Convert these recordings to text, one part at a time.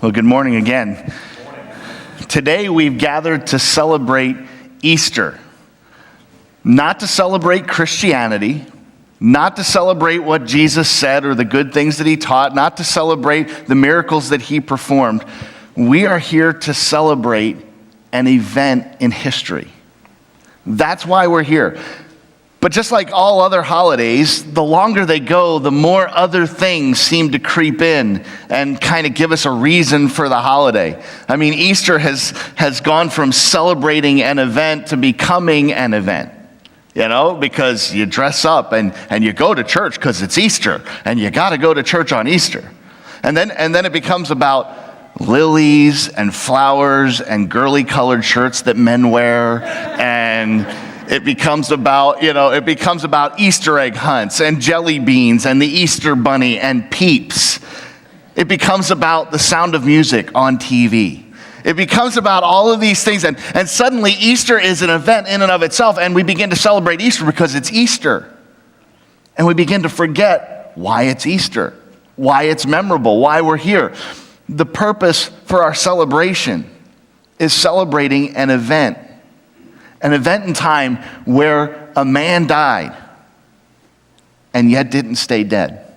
Well, good morning again. Today we've gathered to celebrate Easter. Not to celebrate Christianity, not to celebrate what Jesus said or the good things that he taught, not to celebrate the miracles that he performed. We are here to celebrate an event in history. That's why we're here. But just like all other holidays, the longer they go, the more other things seem to creep in and kind of give us a reason for the holiday. I mean, Easter has gone from celebrating an event to becoming an event. You know, because you dress up and you go to church because it's Easter, and you got to go to church on Easter. And then it becomes about lilies and flowers and girly colored shirts that men wear, and it becomes about Easter egg hunts and jelly beans and the Easter bunny and Peeps. It becomes about the sound of music on TV. It becomes about all of these things, and suddenly Easter is an event in and of itself, and we begin to celebrate Easter because it's Easter. And we begin to forget why it's Easter, why it's memorable, why we're here. The purpose for our celebration is celebrating an event in time where a man died and yet didn't stay dead.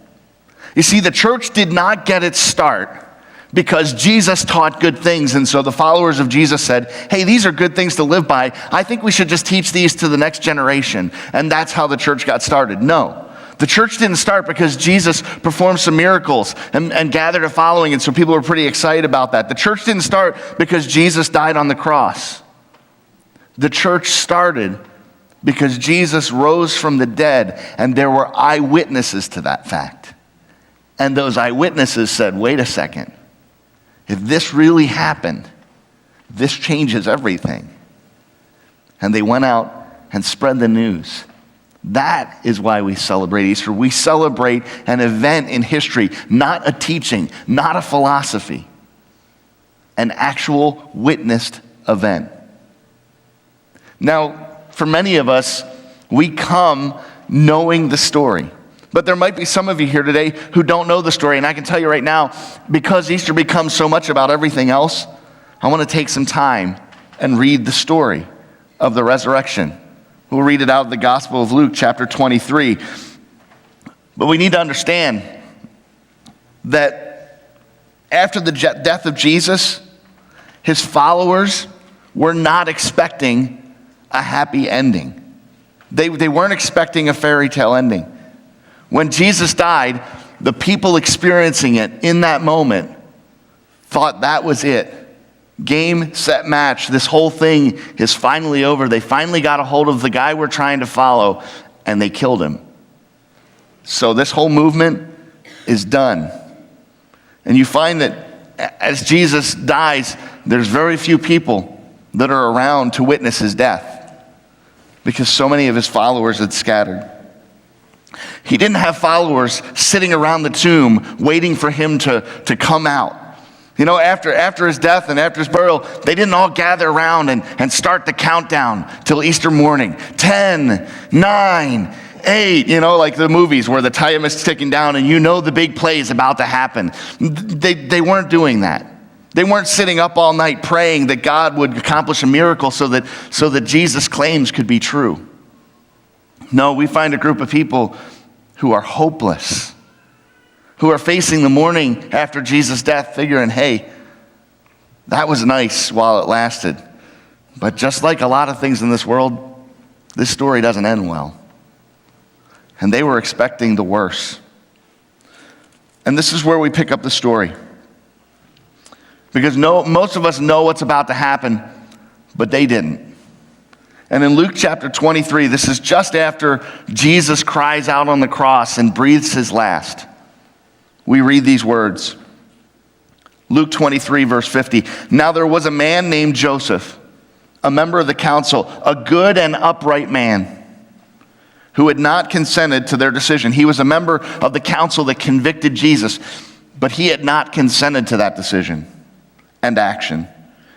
You see, the church did not get its start because Jesus taught good things, and so the followers of Jesus said, hey, these are good things to live by. I think we should just teach these to the next generation, and that's how the church got started. No, the church didn't start because Jesus performed some miracles and gathered a following, and so people were pretty excited about that. The church didn't start because Jesus died on the cross. The church started because Jesus rose from the dead, and there were eyewitnesses to that fact. And those eyewitnesses said, wait a second. If this really happened, this changes everything. And they went out and spread the news. That is why we celebrate Easter. We celebrate an event in history, not a teaching, not a philosophy, an actual witnessed event. Now, for many of us, we come knowing the story. But there might be some of you here today who don't know the story, and I can tell you right now, because Easter becomes so much about everything else, I want to take some time and read the story of the resurrection. We'll read it out of the Gospel of Luke, chapter 23. But we need to understand that after the death of Jesus, his followers were not expecting a happy ending. They weren't expecting a fairy tale ending. When Jesus died, the people experiencing it in that moment thought that was it. Game, set, match. This whole thing is finally over. They finally got a hold of the guy we're trying to follow, and they killed him. So this whole movement is done. And you find that as Jesus dies, there's very few people that are around to witness his death because so many of his followers had scattered. He didn't have followers sitting around the tomb waiting for him to come out. You know, after his death and after his burial, they didn't all gather around and start the countdown till Easter morning. 10, 9, 8, you know, like the movies where the time is ticking down and you know the big play is about to happen. They weren't doing that. They weren't sitting up all night praying that God would accomplish a miracle so that Jesus' claims could be true. No, we find a group of people who are hopeless, who are facing the morning after Jesus' death figuring, hey, that was nice while it lasted. But just like a lot of things in this world, this story doesn't end well. And they were expecting the worst. And this is where we pick up the story. Because most of us know what's about to happen, but they didn't. And in Luke chapter 23, this is just after Jesus cries out on the cross and breathes his last. We read these words. Luke 23, verse 50. Now there was a man named Joseph, a member of the council, a good and upright man, who had not consented to their decision. He was a member of the council that convicted Jesus, but he had not consented to that decision and action.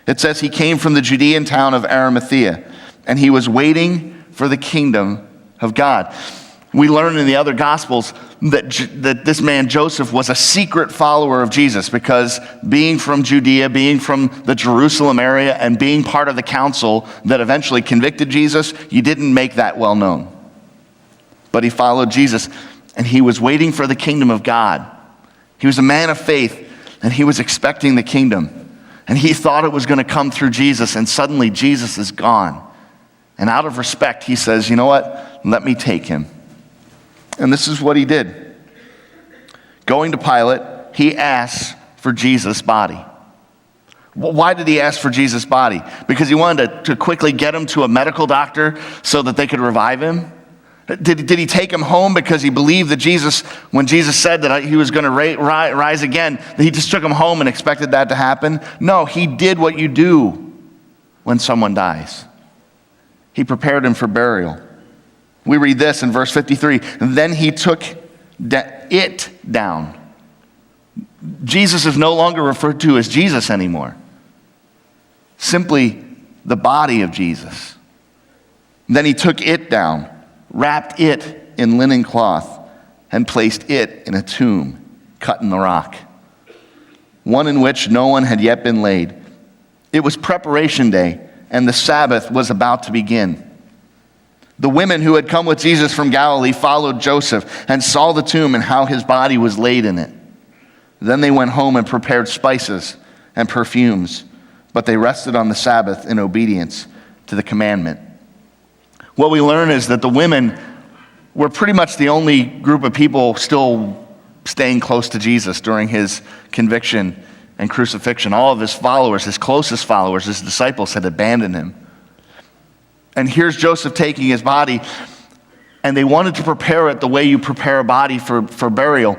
It says he came from the Judean town of Arimathea, and he was waiting for the kingdom of God. We learn in the other Gospels that this man Joseph was a secret follower of Jesus, because being from Judea, being from the Jerusalem area, and being part of the council that eventually convicted Jesus, you didn't make that well known. But he followed Jesus, and he was waiting for the kingdom of God. He was a man of faith, and he was expecting the kingdom. And he thought it was going to come through Jesus, and suddenly Jesus is gone. And out of respect, he says, you know what? Let me take him. And this is what he did. Going to Pilate, he asked for Jesus' body. Well, why did he ask for Jesus' body? Because he wanted to quickly get him to a medical doctor so that they could revive him? Did he take him home because he believed that Jesus, when Jesus said that he was going to rise again, that he just took him home and expected that to happen? No, he did what you do when someone dies. He prepared him for burial. We read this in verse 53. Then he took it down. Jesus is no longer referred to as Jesus anymore. Simply the body of Jesus. Then he took it down, wrapped it in linen cloth, and placed it in a tomb cut in the rock, one in which no one had yet been laid. It was preparation day, and the Sabbath was about to begin. The women who had come with Jesus from Galilee followed Joseph and saw the tomb and how his body was laid in it. Then they went home and prepared spices and perfumes, but they rested on the Sabbath in obedience to the commandment. What we learn is that the women were pretty much the only group of people still staying close to Jesus during his conviction and crucifixion. All of his followers, his closest followers, his disciples, had abandoned him. And here's Joseph taking his body, and they wanted to prepare it the way you prepare a body for burial.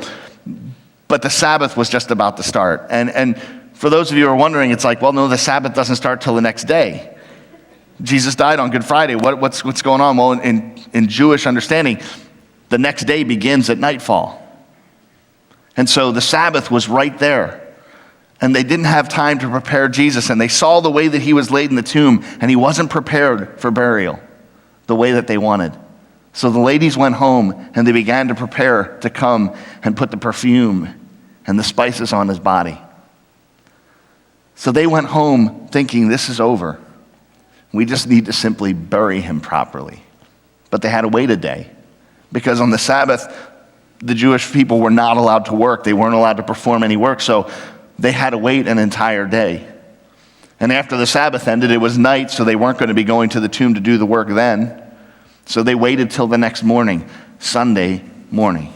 But the Sabbath was just about to start. And for those of you who are wondering, it's like, well, no, the Sabbath doesn't start till the next day. Jesus died on Good Friday. What's going on? Well, in Jewish understanding, the next day begins at nightfall. And so the Sabbath was right there. And they didn't have time to prepare Jesus. And they saw the way that he was laid in the tomb, and he wasn't prepared for burial the way that they wanted. So the ladies went home, and they began to prepare to come and put the perfume and the spices on his body. So they went home thinking, this is over. We just need to simply bury him properly. But they had to wait a day, because on the Sabbath, the Jewish people were not allowed to work. They weren't allowed to perform any work, so they had to wait an entire day. And after the Sabbath ended, it was night, so they weren't going to be going to the tomb to do the work then. So they waited till the next morning, Sunday morning.